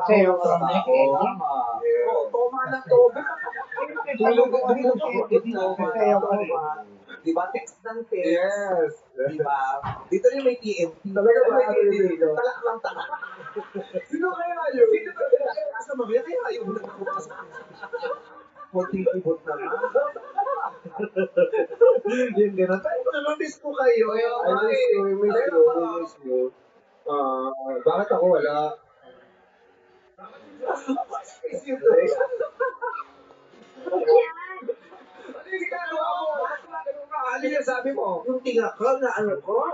Kasi yung from the ending. Toma na to. Diba? Text ng text. Yes. Diba? Dito rin may TMT. Talaga may TMT. Talak lang talak. Sino kaya yun? Sino kaya sa mamaya? Kaya ayaw mo na nakapasok. Konting kibot naman. Yung gano'n. Tayo naman, miss ko kayo. I miss you. Bakit ako wala? Miss you, Grace. Ano yung sabi mo? Yung tingakal na ano ko.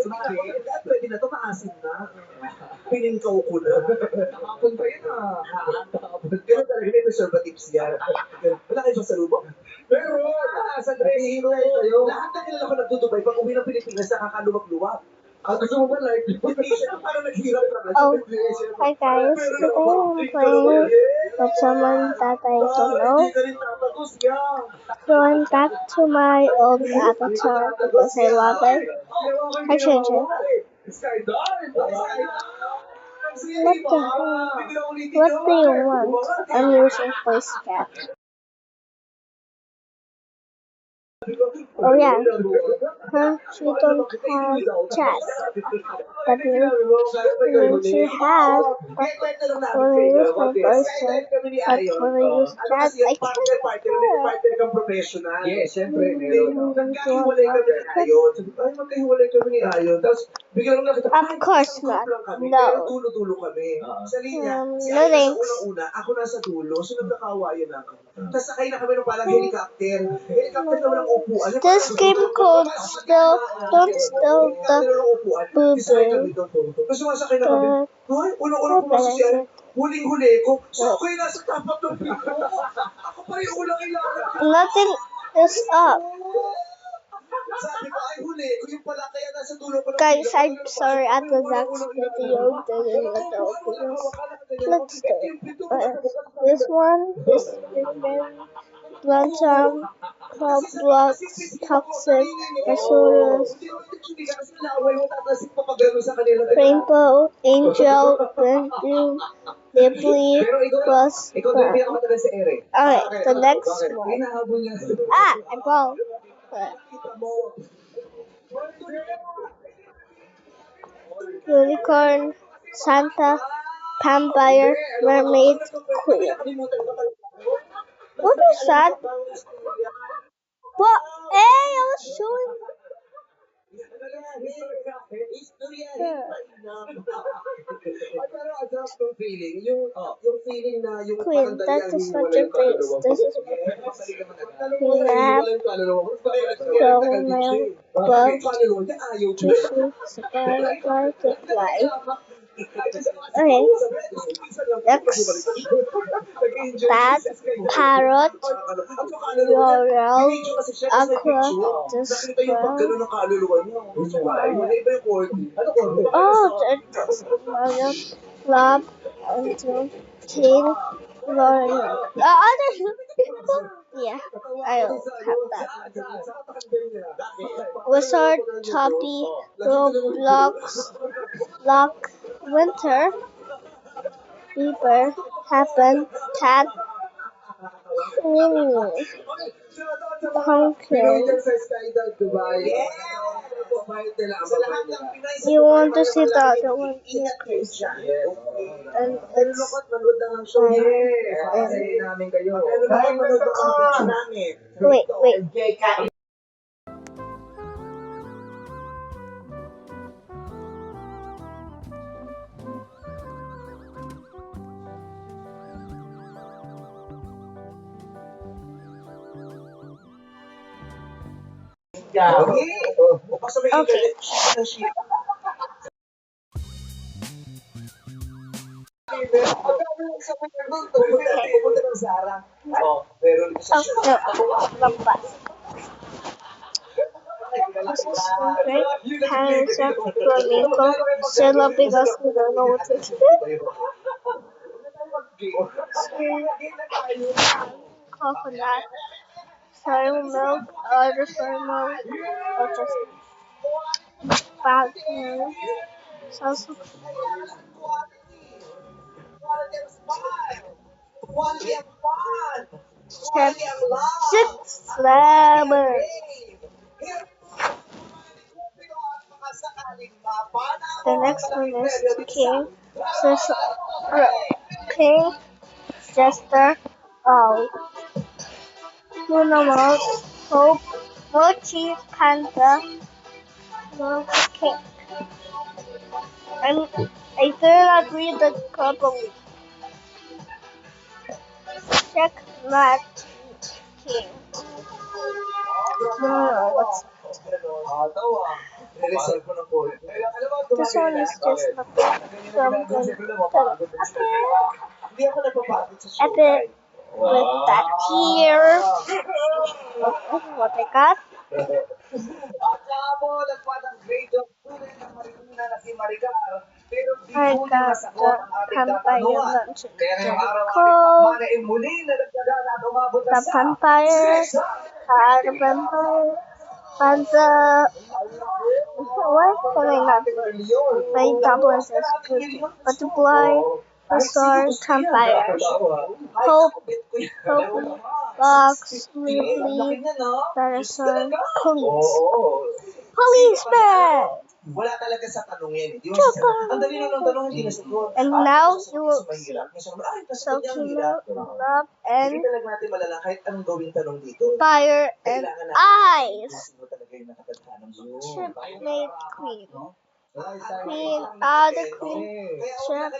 Sabi, pwede na to, maasim na. Pininkaw ko na. Nakapon pa yun Pero talaga may preservatives yan. Wala kayo sa salubong? Meron! Sa dressing room. Lahat na kilala ko nagtutubay. Pag uwi ng Pilipinas, nakakaluwag-luwag. Gusto mo ba like? Parang naghirap ka. Oh, hi guys. Today I'm playing with someone that I don't know. Going back to my old avatar because I love it. I changed it. What do you want? I'm using voice chat. Oh yeah, she don't have chat. That means she has. But when I use my voice chat, but when I use chat, I can't. Yes, siyempre. Nagkahiwalay kami ni Ayon. Ay, magkahiwalay kami ni Ayon. Tapos, biglang nakita, Of course not. No. Tulo-tulo kami. Sa linya, si No Ayon thanks. sa unang-una, ako nasa dulo, so nagkakawayan na kami. Tapos sakay na kami ng parang helicopter. Helicopter na walang upuan. This game called still don't steal the boo-boo. Tapos sumasakay na kami. Ay, unang-unang pumasok si Ayon. Huling-huli ko. So, ako yung nasa tapat ng pito. Ako pa yung ulang ilangan. Nothing is up. Sabi ko, ay huli ko yung pala kaya nasa dulo ko ng Guys, I'm sorry at the next video. Let's do it. This one is Random, Roblox, Toxic, Resource, Rainbow, Angel, Bendu, Libly, Plus. Alright, the next one. I broke. Unicorn, Santa, Vampire, Mermaid, Queen. What is that? What? Hey, I was showing. Queen, that is not your face. This is Queen. Tissue, Fly to Fly. Okay. Next. Bat, Parrot, Laurel, Aqua, Mario, Club, Until, Tail, Lauren. Yeah, I'll have that. Wizard, Toppy, Roblox, Lock, Winter, Beaver, Happen, Cat, Pumpkin. You want to see the other one? And wait. This is great. Parents of Flamingo. Still because we don't know what to expect. Coconut. Soy milk. Other soy milk. Or just bad milk. Salsa. Six Slammer. The next one is King Jester Owl. Monomote, Hope, Mochi, Panda, King. And I do not read the properly. Checkmate King. What's this one is just epic with that here. What I got? I got the Vampire Luncheon Jericho, the Vampire, the Vampire, Panda. Why can I not play doubles as good? Butterfly, the Sword, Campfire, Hope, Box, Lily, Dinosaur, Police. Policeman! Wala talaga sa tanongin. Ang dali nung tanong, hindi nasagot. And now you will see Sokino, Love, and Hindi talaga natin malala kahit anong gawing tanong dito. Fire and Ice. Checkmate Queen. Queen, the Queen. Check.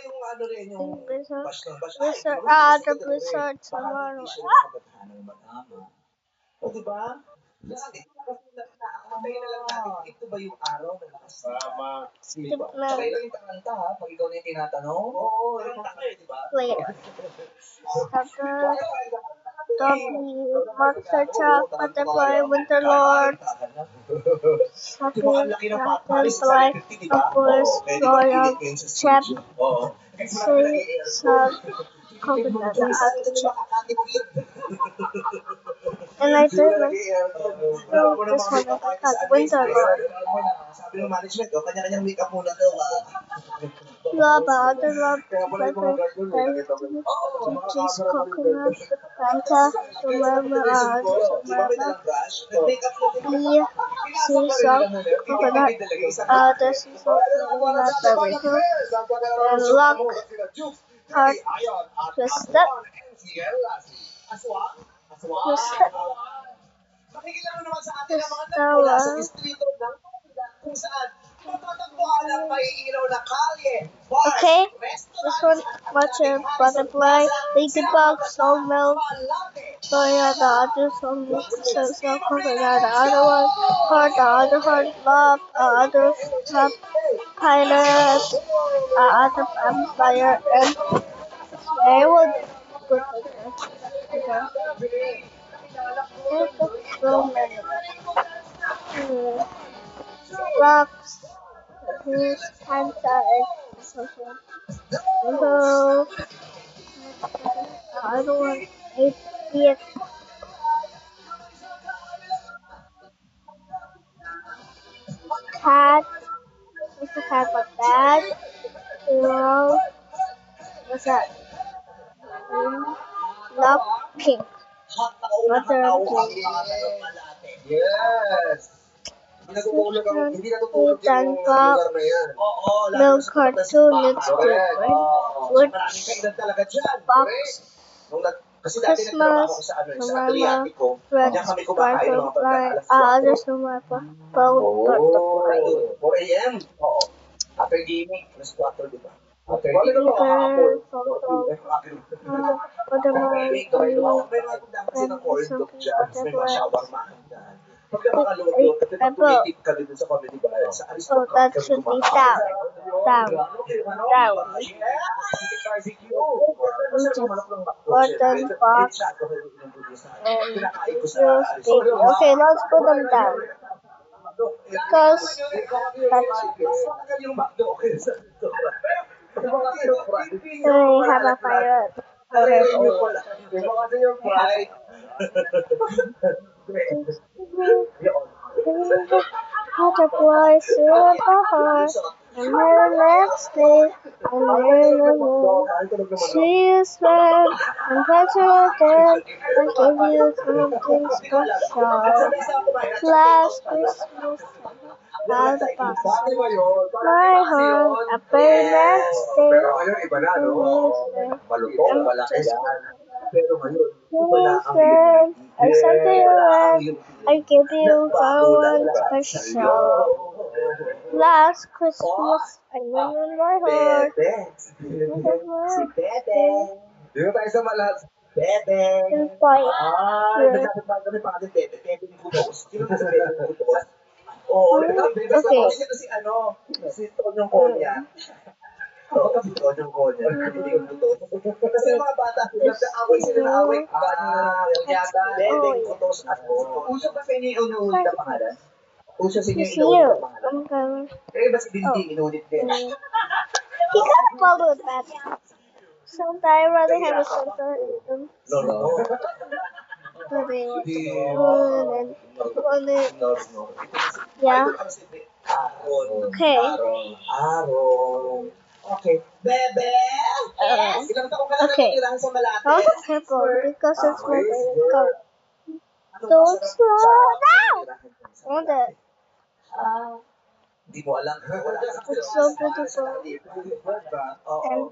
Blizzard, the Blizzard, tomorrow. O, diba? Antayin na lang natin, ito ba yung araw na nakasama? Tsaka ito yung taranta ha, pag ikaw na yung tinatanong. Oo, taranta ka eh, diba? Player. W, Monster Truck, Butterfly, Winterlord. Something Dragonfly, of course, Royal, Chef, Sub, Coconut, and I did like this one I got Winterlord. Sabi ng management, kanya-kanyang make-up muna daw Lava, the Love, Pepper, Cheese, Coconut, Fanta, Sumama, Sea Salt, Coconut, the Sea Salt, Coconut, Barbecue, and Lock, Heart, Twisted, Nakikilaro naman sa atin ang mga nagmula sa distrito ng kung saan matatagpuan ang maiilaw na kalye. Okay, this one, Watcher, Butterfly, Ladybug, Soulmilk, Soya, the other Soulmilk, Coconut, the other one, Heart, the other Heart, Love, the other Love, Pilot, the other Vampire, and I will put so many. Rocks, Who's Panta, and social. So, I don't want a big cat. What's a cat like that? Well, what's that? Love pink. Butter pink. Yes. Titan Pop. Milk cartoon. It's different. Wood box. Christmas. Mama. Red Firefly. There's no more. Butterfly. 4 a.m. Oo. After gaming, alas 4, di ba? After Photo. Pag nakakalulog, kasi pag tumitip ka dito sa comedy bar, sa Oh, that should be down. Down. Down. Button box. And okay, let's put them down. Because that's I have a fire. Butterfly, silver heart, And the next day, and then see you smile and touch your head and give you something special. Last Christmas, had a box my heart a very next day. Pero ngayon, iba na, no? Malutong, malaki yan. Pero ngayon, iba na ang iyong I sent you Wala ang red, iyong I give you Nagbago lang someone lahat special. sa'yo. Last Christmas, I went in my heart. Bebe. Si Bebe. Dito tayo sa malas. Bebe. In fight. Nagkakit ba kami pa kasi Bebe? Bebe ni Butos. Sino na si Bebe ni Butos? Oo, Okay. sino si si Tonyong Konya. Oo, si Tonyong Konya. Hindi yung Butos. Kasi yung mga bata, nag-aaway sila na away. Yata. Bebe, Butos at Butos. Uso pa sa inyo yung inuulit na pangalan? Uso sa inyo yung It's inuulit you. na pangalan? I'm going. Eh, ba si Binti inuulit din? He got followed that. Sometimes I rather have a center. No. Yeah. Okay. Aaron. Okay. Bebe! Ilang taong ka na Okay. natitirahan sa Malate? I'll be careful because it's my favorite color. Anong Don't masarap slow sa down! natitirahan sa Want Malate? it? Hindi mo alam. Wala ka It's so beautiful. Oo.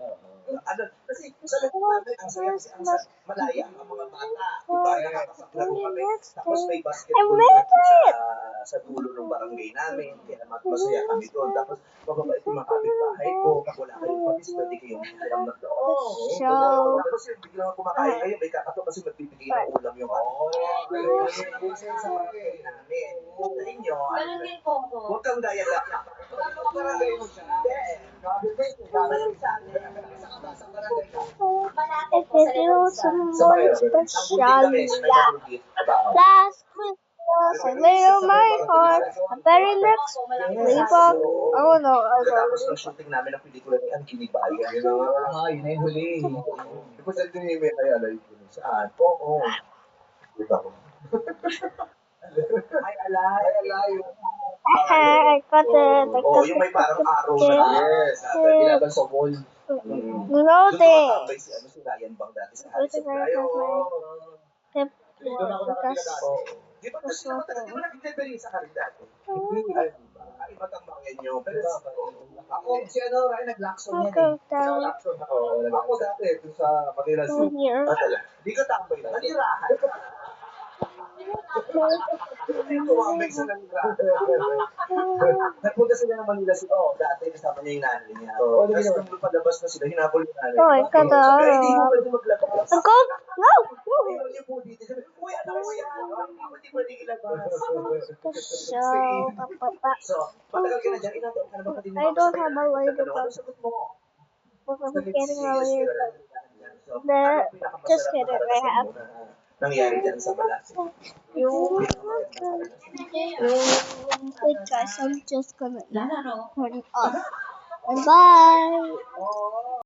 Ano, kasi sa lahat namin, ang saya kasi ang malaya ang mga bata. Diba? Nakakapaglaro kami. Tapos may basketball court sa dulo ng barangay namin. Kaya masaya kami doon. Tapos mababait yung mga kapitbahay ko. Pag wala kayong patis, pwede kayong hiram ng doon. Tapos yung biglang kumakain kayo, may kakato kasi magbibigay ng ulam yung yung sa barangay namin. Sa inyo, huwag kang gaya-gaya. I give you someone special. Last Christmas, I lay on my heart. The very next Playbook. Oh no, I Tapos don't. nung shooting namin ng pelikula ni Angini Bayan. Yun na yung huli. Di ba sa yung may kaya live ko saan? Oo. Kita ko. Ay, alay. I got it. Oo, yung may parang arrow na. Yes. Binaban sa wall. Loading. Tambay si Ryan Bang dati sa Harrison Tayo. Tip. Doon ako Because Di ba kasi naman talaga, di ba nag-delivery sa karin dati? Ay, iba't ang mga nyo. Pero ako, si Ryan, nag-Lakson yan I'll eh. go down Ako dati, dun sa Manila Zoo. here. Di ka tambay na. Nanirahan. Hindi tumambay sa nanirahan. Nagpunta sila ng Manila Zoo. Dati kasama niya yung nanay niya. Tapos nung palabas na sila, hinabol yung nanay. Oh, I got Kaya hindi mo the. pwede maglabas. Go. No. Ayaw niya po dito. Sabi, uy, anak ko yan. Hindi pwede ilabas. So, papa. So, matagal ka na dyan. Ilang taon ka na ba pati I don't have a lighter. Ano sagot mo? But I'm getting a lighter. Just kidding. I have. Nangyari dyan sa Malate. Wait, guys. I'm just gonna turn it off. Bye.